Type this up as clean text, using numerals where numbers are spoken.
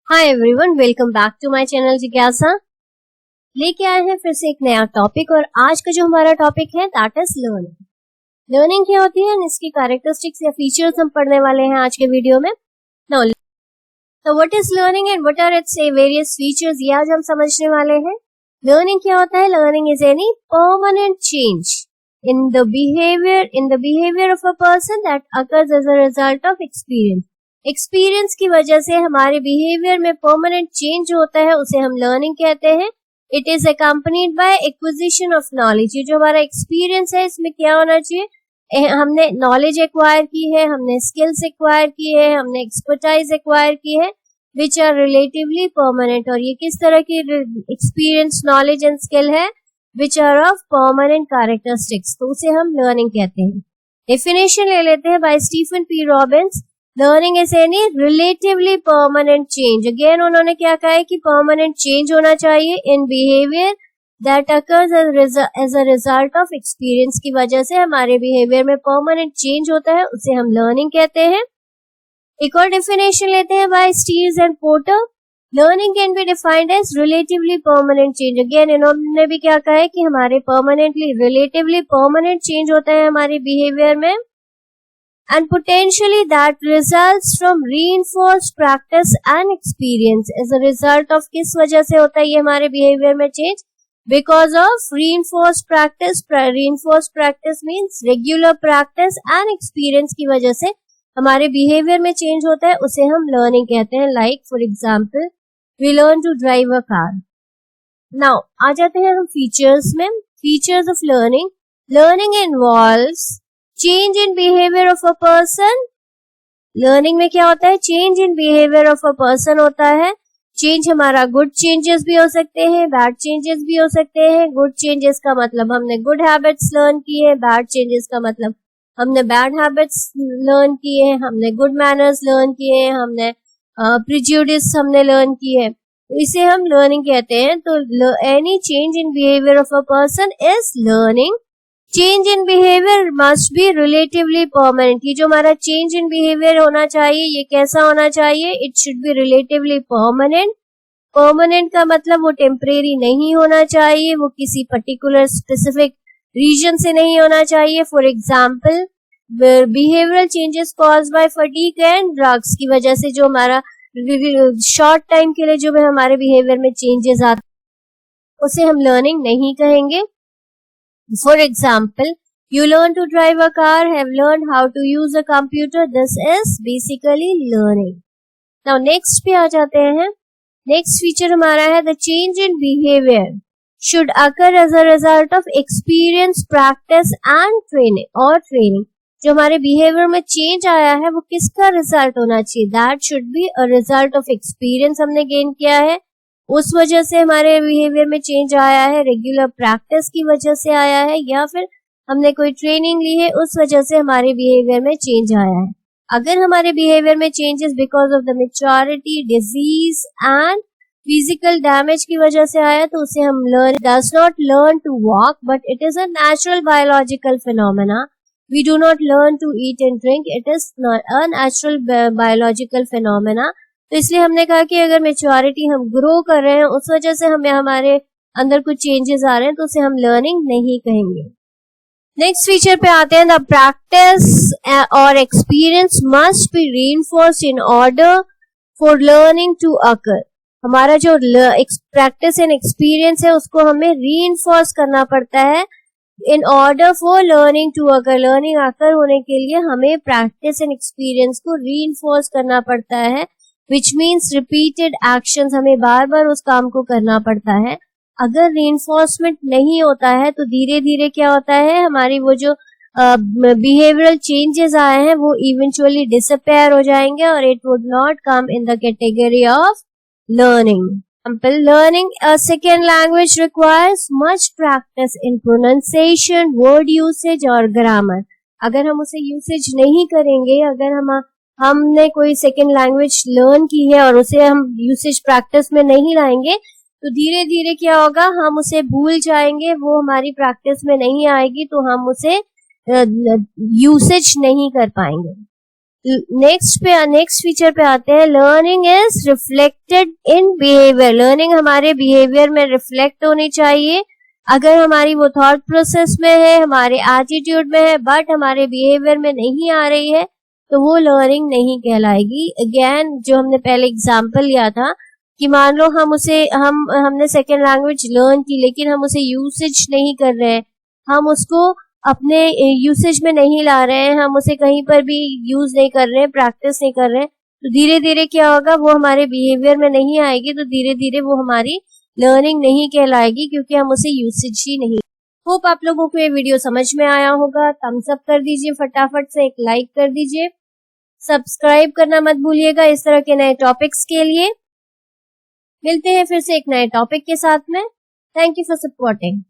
Hi everyone, welcome back to my channel जिज्ञासा। लेके आए हैं फिर से एक नया टॉपिक और आज का जो हमारा टॉपिक है दैट इज लर्निंग। लर्निंग क्या होती है, इसकी कैरेक्टरिस्टिक्स या फीचर्स हम पढ़ने वाले हैं आज के वीडियो में। नाउ तो what is learning and what are its various features, ये आज हम समझने वाले हैं। लर्निंग क्या होता है? Learning is any permanent change in the behavior of a person that occurs as a result of experience. Experience की वजह से हमारे बिहेवियर में परमानेंट चेंज होता है, उसे हम लर्निंग कहते हैं। It is accompanied by acquisition of knowledge. ये जो हमारा एक्सपीरियंस है इसमें क्या होना चाहिए? हमने नॉलेज एक्वायर की है, हमने स्किल्स एक्वायर की है, हमने एक्सपर्टाइज एक्वायर की है विच आर रिलेटिवली परमानेंट। और ये किस तरह की एक्सपीरियंस, नॉलेज एंड स्किल है? Which are of permanent characteristics, तो उसे हम लर्निंग कहते हैं। डेफिनेशन ले लेते हैं by Stephen P Robbins. Learning is any relatively permanent change. Again उन्होंने क्या कहा है कि परमानेंट चेंज होना चाहिए in behaviour that occurs as a result of experience. की वजह से हमारे बिहेवियर में परमानेंट चेंज होता है, उसे हम लर्निंग कहते हैं। एक और डेफिनेशन लेते हैं by Steers and Porter. Learning can be defined as relatively permanent change. Again इन्होंने भी क्या कहा है कि हमारे रिलेटिवली परमानेंट चेंज होता है हमारे बिहेवियर में, and potentially that results from reinforced practice and experience. as a result of किस वजह से होता है ये हमारे behavior में change? Because of reinforced practice. Reinforced practice means regular practice and experience की वजह से हमारे behavior में change होता है, उसे हम learning कहते हैं। Like for example, we learn to drive a car. Now आ जाते हैं हम features में। Features of learning. Learning involves change in behaviour of a person. Learning में क्या होता है? Change in behaviour of a person होता है। चेंज हमारा गुड चेंजेस भी हो सकते हैं, बैड चेंजेस भी हो सकते हैं। गुड चेंजेस का मतलब हमने गुड हैबिट्स लर्न की है, बैड चेंजेस का मतलब हमने बैड हैबिट्स लर्न किए हैं, हमने गुड मैनर्स लर्न किए हैं, हमने प्रिजुडिस हमने लर्न की है, तो इसे हम लर्निंग कहते हैं। तो any change in behaviour of a person is learning. Change in behaviour must be relatively permanent. ये जो हमारा चेंज इन बिहेवियर होना चाहिए ये कैसा होना चाहिए? It should be relatively permanent. Permanent का मतलब वो टेम्परेरी नहीं होना चाहिए, वो किसी पर्टिकुलर स्पेसिफिक रीजन से नहीं होना चाहिए। For example, behavioural changes caused by fatigue and drugs की वजह से जो हमारा शॉर्ट टाइम के लिए जो भी हमारे बिहेवियर में चेंजेस आते उसे हम लर्निंग नहीं कहेंगे। For example, you learn to drive a car, have learned how to use a computer. This is basically learning. Now next पे आ जाते हैं। Next feature हमारा है the change in behavior should occur as a result of experience, practice and training. जो हमारे behavior में change आया है वो किसका result होना चाहिए? That should be a result of experience हमने gain किया है, उस वजह से हमारे बिहेवियर में चेंज आया है, रेगुलर प्रैक्टिस की वजह से आया है, या फिर हमने कोई ट्रेनिंग ली है उस वजह से हमारे बिहेवियर में चेंज आया है। अगर हमारे बिहेवियर में changes because of the maturity, disease and physical damage की वजह से आया तो उसे हम does not learn to walk but it is a natural biological phenomena. We do not learn to eat and drink, it is a natural biological phenomena. तो इसलिए हमने कहा कि अगर मैच्योरिटी हम ग्रो कर रहे हैं उस वजह से हमें हमारे अंदर कुछ चेंजेस आ रहे हैं तो उसे हम लर्निंग नहीं कहेंगे। नेक्स्ट फीचर पे आते हैं। द प्रैक्टिस और experience must be reinforced in order for learning to occur. हमारा जो प्रैक्टिस एंड एक्सपीरियंस है उसको हमें रीइंफोर्स करना पड़ता है in order for learning to occur. Learning occur होने के लिए हमें प्रैक्टिस एंड एक्सपीरियंस को रीइंफोर्स करना पड़ता है, which means repeated actions, हमें बार बार उस काम को करना पड़ता है। अगर reinforcement नहीं होता है तो धीरे धीरे क्या होता है, हमारी वो जो behavioral changes आए हैं वो eventually disappear हो जाएंगे और it would not come in the category of learning. Example, learning a second language requires much practice in pronunciation, word usage और grammar. अगर हम उसे usage नहीं करेंगे, अगर हमने कोई सेकेंड लैंग्वेज लर्न की है और उसे हम यूसेज प्रैक्टिस में नहीं लाएंगे तो धीरे धीरे क्या होगा, हम उसे भूल जाएंगे, वो हमारी प्रैक्टिस में नहीं आएगी तो हम उसे यूसेज नहीं कर पाएंगे। नेक्स्ट फीचर पे आते हैं, learning is reflected in behaviour. Learning हमारे बिहेवियर में रिफ्लेक्ट होनी चाहिए। अगर हमारी वो थॉट प्रोसेस में है, हमारे एटीट्यूड में है, बट हमारे बिहेवियर में नहीं आ रही है, तो वो लर्निंग नहीं कहलाएगी। अगेन जो हमने पहले एग्जांपल लिया था कि मान लो हमने सेकेंड लैंग्वेज लर्न की, लेकिन हम उसे यूसेज नहीं कर रहे हैं, हम उसको अपने यूसेज में नहीं ला रहे हैं, हम उसे कहीं पर भी यूज नहीं कर रहे हैं, प्रैक्टिस नहीं कर रहे हैं, तो धीरे धीरे क्या होगा, वो हमारे बिहेवियर में नहीं आएगी, तो धीरे धीरे वो हमारी लर्निंग नहीं कहलाएगी, क्योंकि हम उसे यूसेज ही नहीं। होप आप लोगों को ये वीडियो समझ में आया होगा। थम्स अप कर दीजिए, फटाफट से एक लाइक कर दीजिए, सब्सक्राइब करना मत भूलिएगा इस तरह के नए टॉपिक्स के लिए। मिलते हैं फिर से एक नए टॉपिक के साथ में। Thank you for supporting.